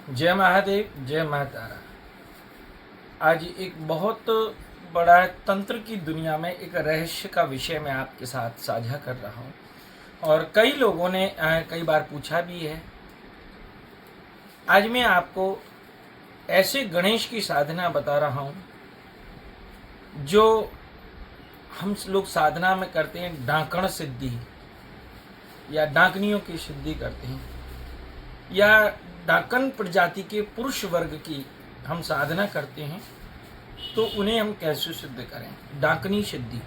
जय महादेव, जय मातारा। आज एक बहुत बड़ा तंत्र की दुनिया में एक रहस्य का विषय मैं आपके साथ साझा कर रहा हूँ और कई लोगों ने कई बार पूछा भी है। आज मैं आपको ऐसे गणेश की साधना बता रहा हूँ जो हम लोग साधना में करते हैं, डाकण सिद्धि या डाकनियों की सिद्धि करते हैं, या डाकन प्रजाति के पुरुष वर्ग की हम साधना करते हैं, तो उन्हें हम कैसे सिद्ध करें, डाकनी सिद्धि।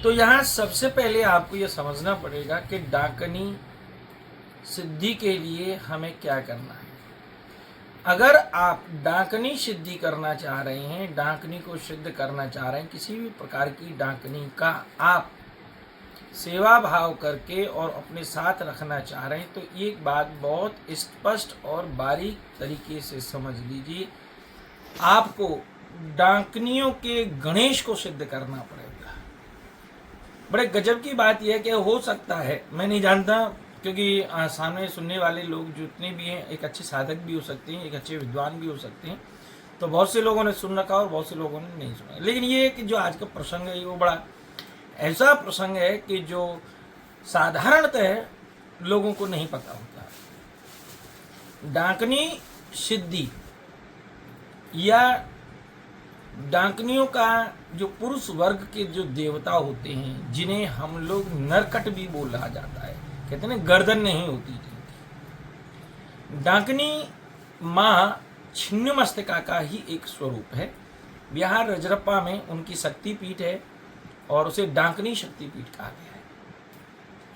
तो यहाँ सबसे पहले आपको यह समझना पड़ेगा कि डाकनी सिद्धि के लिए हमें क्या करना है। अगर आप डाकनी सिद्धि करना चाह रहे हैं, डाकनी को सिद्ध करना चाह रहे हैं, किसी भी प्रकार की डाकनी का आप सेवा भाव करके और अपने साथ रखना चाह रहे हैं, तो एक बात बहुत स्पष्ट और बारीक तरीके से समझ लीजिए। आपको डाकनियों के गणेश को सिद्ध करना पड़ेगा। बड़े गजब की बात यह है कि हो सकता है, मैं नहीं जानता, क्योंकि सामने सुनने वाले लोग जितने भी हैं एक अच्छे साधक भी हो सकते हैं, एक अच्छे विद्वान भी हो सकते हैं। तो बहुत से लोगों ने सुन रखा और बहुत से लोगों ने नहीं सुना। लेकिन ये कि जो आज का प्रसंग है वो बड़ा ऐसा प्रसंग है कि जो साधारणतः लोगों को नहीं पता होता। डाकनी सिद्धि या डाकनियों का जो पुरुष वर्ग के जो देवता होते हैं, जिन्हें हम लोग नरकट भी बोला जाता है, कहते हैं ना गर्दन नहीं होती थी। डाकनी माँ छिन्नमस्तिका का ही एक स्वरूप है। बिहार रजरप्पा में उनकी शक्तिपीठ है और उसे डाकनी शक्तिपीठ कहा गया है।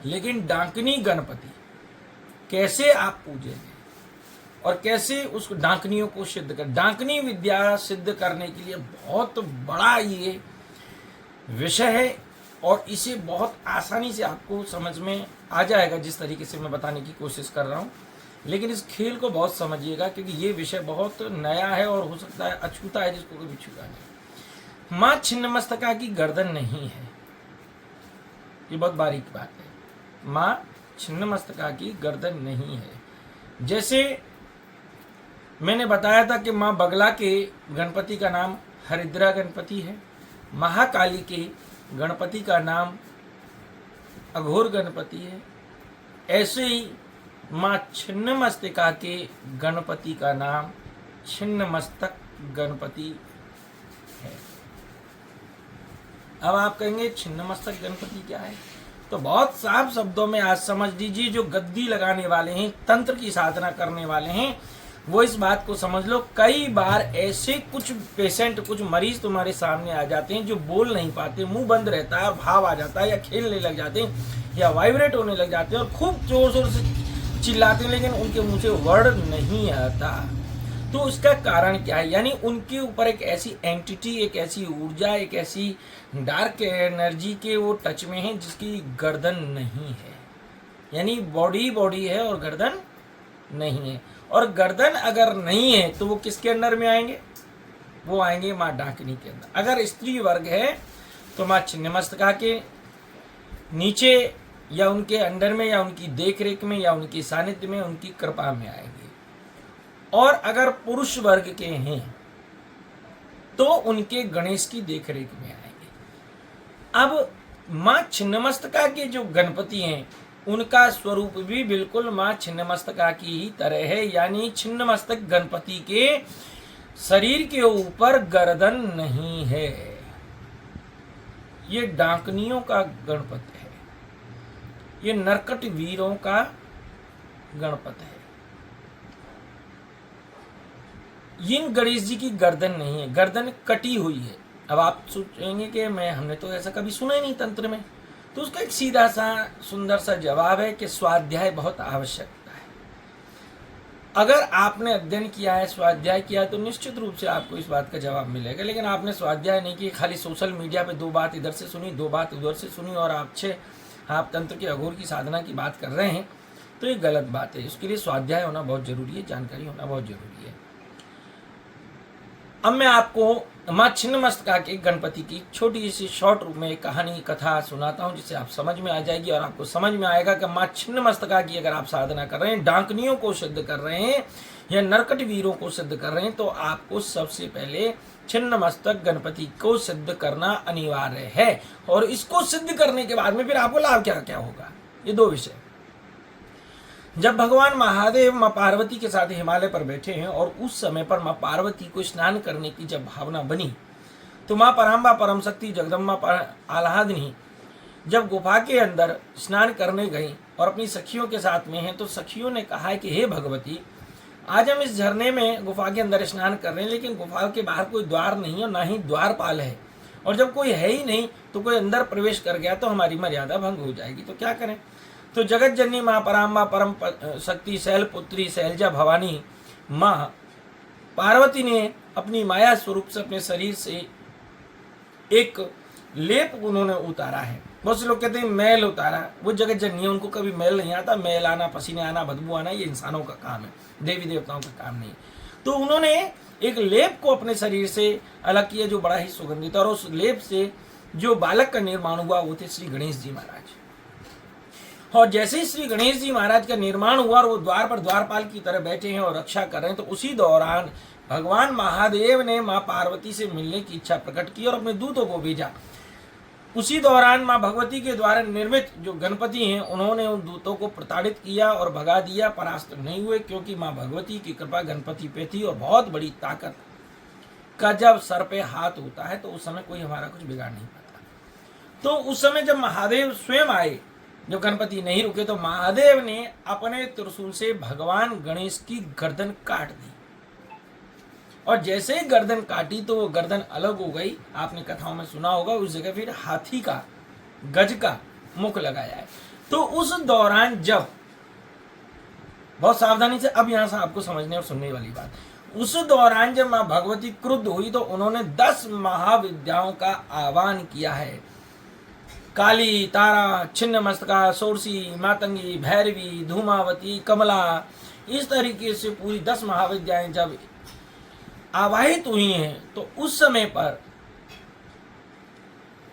लेकिन डाकनी गणपति कैसे आप पूजेंगे और कैसे उस डाकनियों को सिद्ध कर, डाकनी विद्या सिद्ध करने के लिए बहुत बड़ा ये विषय है और इसे बहुत आसानी से आपको समझ में आ जाएगा जिस तरीके से मैं बताने की कोशिश कर रहा हूँ। लेकिन इस खेल को बहुत समझिएगा, क्योंकि ये विषय बहुत नया है और हो सकता है अछूता है, जिसको कभी छूता नहीं। माँ छिन्नमस्तिका की गर्दन नहीं है, ये बहुत बारीक बात है। माँ छिन्नमस्तिका की गर्दन नहीं है। जैसे मैंने बताया था कि माँ बगला के गणपति का नाम हरिद्रा गणपति है, महाकाली के गणपति का नाम अघोर गणपति है, ऐसे ही माँ छिन्नमस्तिका के गणपति का नाम छिन्नमस्तक गणपति है। अब आप कहेंगे छिन्नमस्तक गणपति क्या है, तो बहुत साफ शब्दों में आज समझ लीजिए। जो गद्दी लगाने वाले हैं, तंत्र की साधना करने वाले हैं, वो इस बात को समझ लो। कई बार ऐसे कुछ पेशेंट, कुछ मरीज तुम्हारे सामने आ जाते हैं जो बोल नहीं पाते, मुंह बंद रहता है और भाव आ जाता है, या खेलने लग जाते हैं या वाइब्रेट होने लग जाते हैं और खूब जोर जोर से चिल्लाते हैं, लेकिन उनके मुंह से वर्ड नहीं आता। तो उसका कारण क्या है? यानी उनके ऊपर एक ऐसी एंटिटी, एक ऐसी ऊर्जा, एक ऐसी डार्क एनर्जी के वो टच में है जिसकी गर्दन नहीं है। यानी बॉडी है और गर्दन नहीं है। और गर्दन अगर नहीं है तो वो किसके अंदर में आएंगे? वो आएंगे माँ डाकनी के अंदर। अगर स्त्री वर्ग है तो माँ छिन्नमस्तिका के नीचे या उनके अंडर में या उनकी देखरेख में या उनकी सानिध्य में, उनकी कृपा में आएंगे। और अगर पुरुष वर्ग के हैं तो उनके गणेश की देखरेख में आएंगे। अब माँ छिन्नमस्तिका के जो गणपति हैं उनका स्वरूप भी बिल्कुल माँ छिन्नमस्तिका की ही तरह है। यानी छिन्नमस्तक गणपति के शरीर के ऊपर गर्दन नहीं है। ये डाकनियों का गणपति है, ये नरकट वीरों का गणपति है। इन गणेश जी की गर्दन नहीं है, गर्दन कटी हुई है। अब आप सोचेंगे कि हमने तो ऐसा कभी सुना ही नहीं तंत्र में। तो उसका एक सीधा सा सुंदर सा जवाब है कि स्वाध्याय बहुत आवश्यकता है। अगर आपने अध्ययन किया है, स्वाध्याय किया है, तो निश्चित रूप से आपको इस बात का जवाब मिलेगा। लेकिन आपने स्वाध्याय नहीं किया, खाली सोशल मीडिया पे दो बात इधर से सुनी, दो बात उधर से सुनी और आप तंत्र के अघोर की साधना की बात कर रहे हैं, तो ये गलत बात है। उसके लिए स्वाध्याय होना बहुत जरूरी है, जानकारी होना बहुत जरूरी है। अब मैं आपको माँ छिन्नमस्तिका के गणपति की छोटी सी शॉर्ट रूप में एक कहानी कथा सुनाता हूँ, जिससे आप समझ में आ जाएगी और आपको समझ में आएगा कि माँ छिन्नमस्तिका की अगर आप साधना कर रहे हैं, डांकनियों को सिद्ध कर रहे हैं या नरकट वीरों को सिद्ध कर रहे हैं, तो आपको सबसे पहले छिन्नमस्तक गणपति को सिद्ध करना अनिवार्य है। और इसको सिद्ध करने के बाद में फिर आपको लाभ क्या क्या होगा, ये दो विषय। जब भगवान महादेव माँ पार्वती के साथ हिमालय पर बैठे हैं और उस समय पर माँ पार्वती को स्नान करने की जब भावना बनी, तो माँ पराम्बा परम शक्ति जगदम्बा आह्लादिनी जब गुफा के अंदर स्नान करने गई और अपनी सखियों के साथ में हैं, तो सखियों ने कहा है कि हे भगवती, आज हम इस झरने में गुफा के अंदर स्नान कर रहे हैं, लेकिन गुफा के बाहर कोई द्वार नहीं है और ना ही द्वारपाल है, और जब कोई है ही नहीं तो कोई अंदर प्रवेश कर गया तो हमारी मर्यादा भंग हो जाएगी, तो क्या करें। तो जगत जननी माँ पराम्बा परम शक्ति शैलपुत्री शैलजा भवानी माँ पार्वती ने अपनी माया स्वरूप से अपने शरीर से एक लेप उन्होंने उतारा है। बहुत से लोग कहते हैं मैल उतारा, वो जगत जननी है, उनको कभी मैल नहीं आता। मैल आना, पसीने आना, बदबू आना, ये इंसानों का काम है, देवी देवताओं का काम नहीं। तो उन्होंने एक लेप को अपने शरीर से अलग किया जो बड़ा ही सुगंधित, और उस लेप से जो बालक का निर्माण हुआ वो थे श्री गणेश जी महाराज। और जैसे ही श्री गणेश जी महाराज का निर्माण हुआ और वो द्वार पर द्वारपाल की तरह बैठे हैं और रक्षा कर रहे हैं, तो उसी दौरान भगवान महादेव ने माँ पार्वती से मिलने की इच्छा प्रकट की और अपने दूतों को भेजा। उसी दौरान माँ भगवती के द्वारा निर्मित जो गणपति हैं, उन्होंने उन दूतों को प्रताड़ित किया और भगा दिया, परास्त नहीं हुए, क्योंकि माँ भगवती की कृपा गणपति पे थी। और बहुत बड़ी ताकत का जब सर पे हाथ होता है तो उस समय कोई हमारा कुछ बिगाड़ नहीं पाता। तो उस समय जब महादेव स्वयं आए, जब गणपति नहीं रुके, तो महादेव ने अपने त्रिशूल से भगवान गणेश की गर्दन काट दी, और जैसे ही गर्दन काटी तो वो गर्दन अलग हो गई। आपने कथाओं में सुना होगा, उस जगह फिर हाथी का, गज का मुख लगाया है। तो उस दौरान जब, बहुत सावधानी से अब यहां से आपको समझने और सुनने वाली बात, उस दौरान जब माँ भगवती क्रुद्ध हुई तो उन्होंने 10 महाविद्याओं का आह्वान किया है। काली, तारा, छिन्नमस्तिका, षोडशी, मातंगी, भैरवी, धूमावती, कमला, इस तरीके से पूरी 10 महाविद्याएं जब आवाहित हुई हैं, तो उस समय पर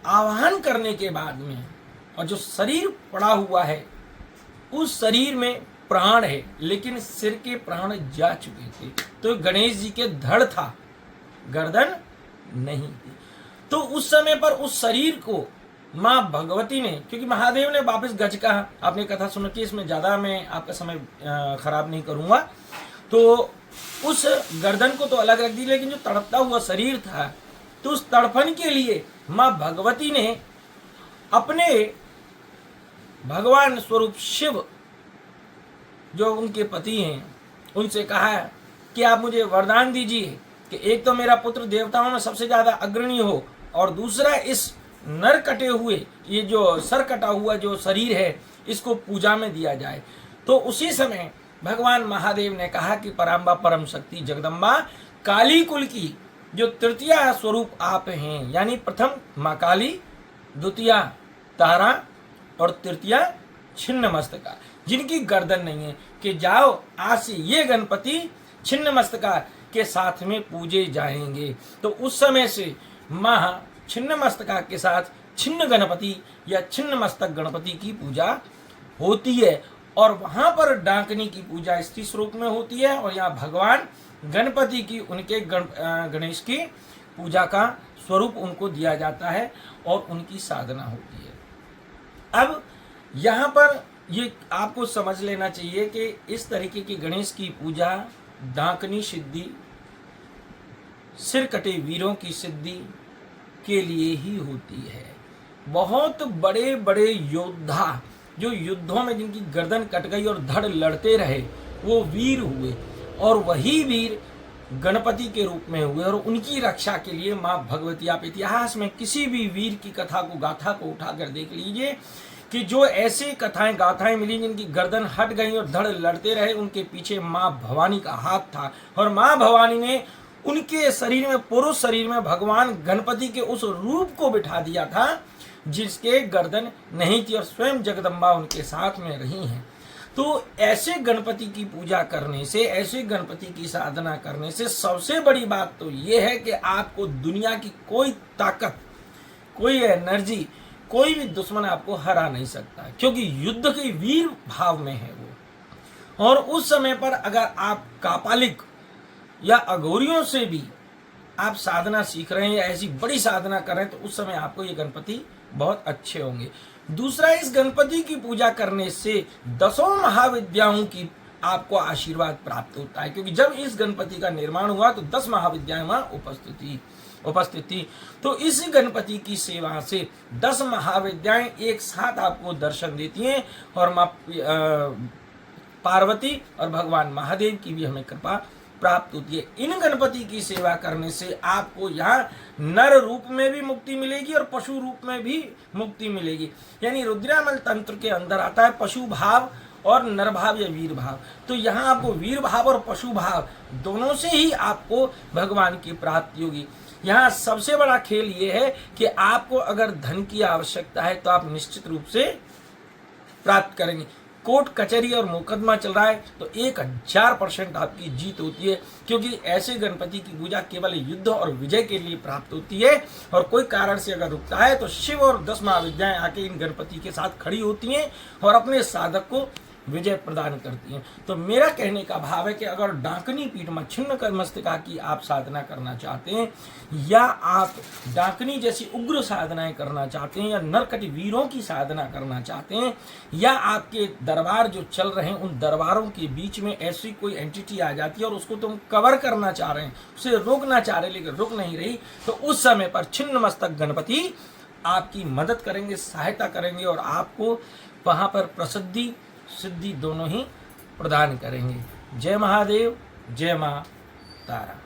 आवाहन करने के बाद में, और जो शरीर पड़ा हुआ है उस शरीर में प्राण है, लेकिन सिर के प्राण जा चुके थे। तो गणेश जी के धड़ था, गर्दन नहीं थी। तो उस समय पर उस शरीर को माँ भगवती ने, क्योंकि महादेव ने वापस गज कहा, आपने कथा सुन के, इसमें ज्यादा मैं आपका समय खराब नहीं करूंगा, तो उस गर्दन को तो अलग रख दी, लेकिन जो तड़पता हुआ शरीर था, तो उस तड़पन के लिए माँ भगवती ने अपने भगवान स्वरूप शिव, जो उनके पति हैं, उनसे कहा कि आप मुझे वरदान दीजिए कि एक तो मेरा पुत्र देवताओं में सबसे ज्यादा अग्रणी हो, और दूसरा इस नर कटे हुए, ये जो सर कटा हुआ जो शरीर है, इसको पूजा में दिया जाए। तो उसी समय भगवान महादेव ने कहा कि पराम्बा परम शक्ति जगदम्बा काली कुल की जो तृतीया स्वरूप आप हैं, यानी प्रथम माँ काली, द्वितीया तारा और तृतीया छिन्नमस्तिका, जिनकी गर्दन नहीं है, कि जाओ आज से ये गणपति छिन्नमस्तिका के साथ में पूजे जाएंगे। तो उस समय से माँ छिन्नमस्तिका के साथ छिन्न गणपति या छिन्नमस्तक गणपति की पूजा होती है, और वहां पर डांकनी की पूजा स्त्री स्वरूप में होती है, और यहाँ भगवान गणपति की, उनके गणेश की पूजा का स्वरूप उनको दिया जाता है और उनकी साधना होती है। अब यहाँ पर ये आपको समझ लेना चाहिए कि इस तरीके की गणेश की पूजा डांकनी सिद्धि, सिर कटे वीरों की सिद्धि के लिए ही होती है। बहुत बड़े बड़े योद्धा जो युद्धों में जिनकी गर्दन कट गई और धड़ लड़ते रहे, वो वीर हुए, और वही वीर गणपति के रूप में हुए, और उनकी रक्षा के लिए माँ भगवती, आप इतिहास में किसी भी वीर की कथा को, गाथा को उठाकर देख लीजिए कि जो ऐसी कथाएं गाथाएं मिली जिनकी गर्दन हट गई और धड़ लड़ते रहे, उनके पीछे माँ भवानी का हाथ था, और माँ भवानी ने उनके शरीर में, पुरुष शरीर में भगवान गणपति के उस रूप को बिठा दिया था जिसके गर्दन नहीं थी, और स्वयं जगदम्बा उनके साथ में रही हैं। तो ऐसे गणपति की पूजा करने से, ऐसे गणपति की साधना करने से सबसे बड़ी बात तो ये है कि आपको दुनिया की कोई ताकत, कोई एनर्जी, कोई भी दुश्मन आपको हरा नहीं सकता, क्योंकि युद्ध के वीर भाव में है वो। और उस समय पर अगर आप कापालिक या अघोरियों से भी आप साधना सीख रहे हैं या ऐसी बड़ी साधना कर रहे हैं, तो उस समय आपको ये गणपति बहुत अच्छे होंगे। दूसरा, इस गणपति की पूजा करने से 10 महाविद्याओं की आपको आशीर्वाद प्राप्त होता है, क्योंकि जब इस गणपति का निर्माण हुआ तो 10 महाविद्याएं वहां उपस्थित थी। तो इस गणपति की सेवा से 10 महाविद्याएं एक साथ आपको दर्शन देती हैं, और माँ पार्वती और भगवान महादेव की भी हमें कृपा प्राप्त होती है। इन गणपति की सेवा करने से आपको यहाँ नर रूप में भी मुक्ति मिलेगी और पशु रूप में भी मुक्ति मिलेगी। यानी रुद्रामल तंत्र के अंदर आता है पशु भाव और नर भाव या वीर भाव। तो यहाँ आपको वीर भाव और पशु भाव दोनों से ही आपको भगवान की प्राप्ति होगी। यहाँ सबसे बड़ा खेल ये है कि आपको अगर धन की आवश्यकता है तो आप निश्चित रूप से प्राप्त करेंगे। कोर्ट कचहरी और मुकदमा चल रहा है तो 1000% आपकी जीत होती है, क्योंकि ऐसे गणपति की पूजा केवल युद्ध और विजय के लिए प्राप्त होती है। और कोई कारण से अगर रुकता है तो शिव और 10 महाविद्याएं आके इन गणपति के साथ खड़ी होती हैं और अपने साधक को विजय प्रदान करती हैं। तो मेरा कहने का भाव है कि अगर डाकनी पीठ में छिन्न मस्तिका की आप साधना करना चाहते हैं, या आप डाकनी जैसी उग्र साधनाएं करना चाहते हैं, या नरकटी वीरों की साधना करना चाहते हैं, या आपके दरबार जो चल रहे हैं उन दरबारों के बीच में ऐसी कोई एंटिटी आ जाती है और उसको तुम कवर करना चाह रहे हैं, उसे रोकना चाह रहे हैं लेकिन रुक नहीं रही, तो उस समय पर छिन्न मस्तक गणपति आपकी मदद करेंगे, सहायता करेंगे और आपको वहां पर प्रसिद्धि सिद्धि दोनों ही प्रदान करेंगे। जय महादेव, जय मां तारा।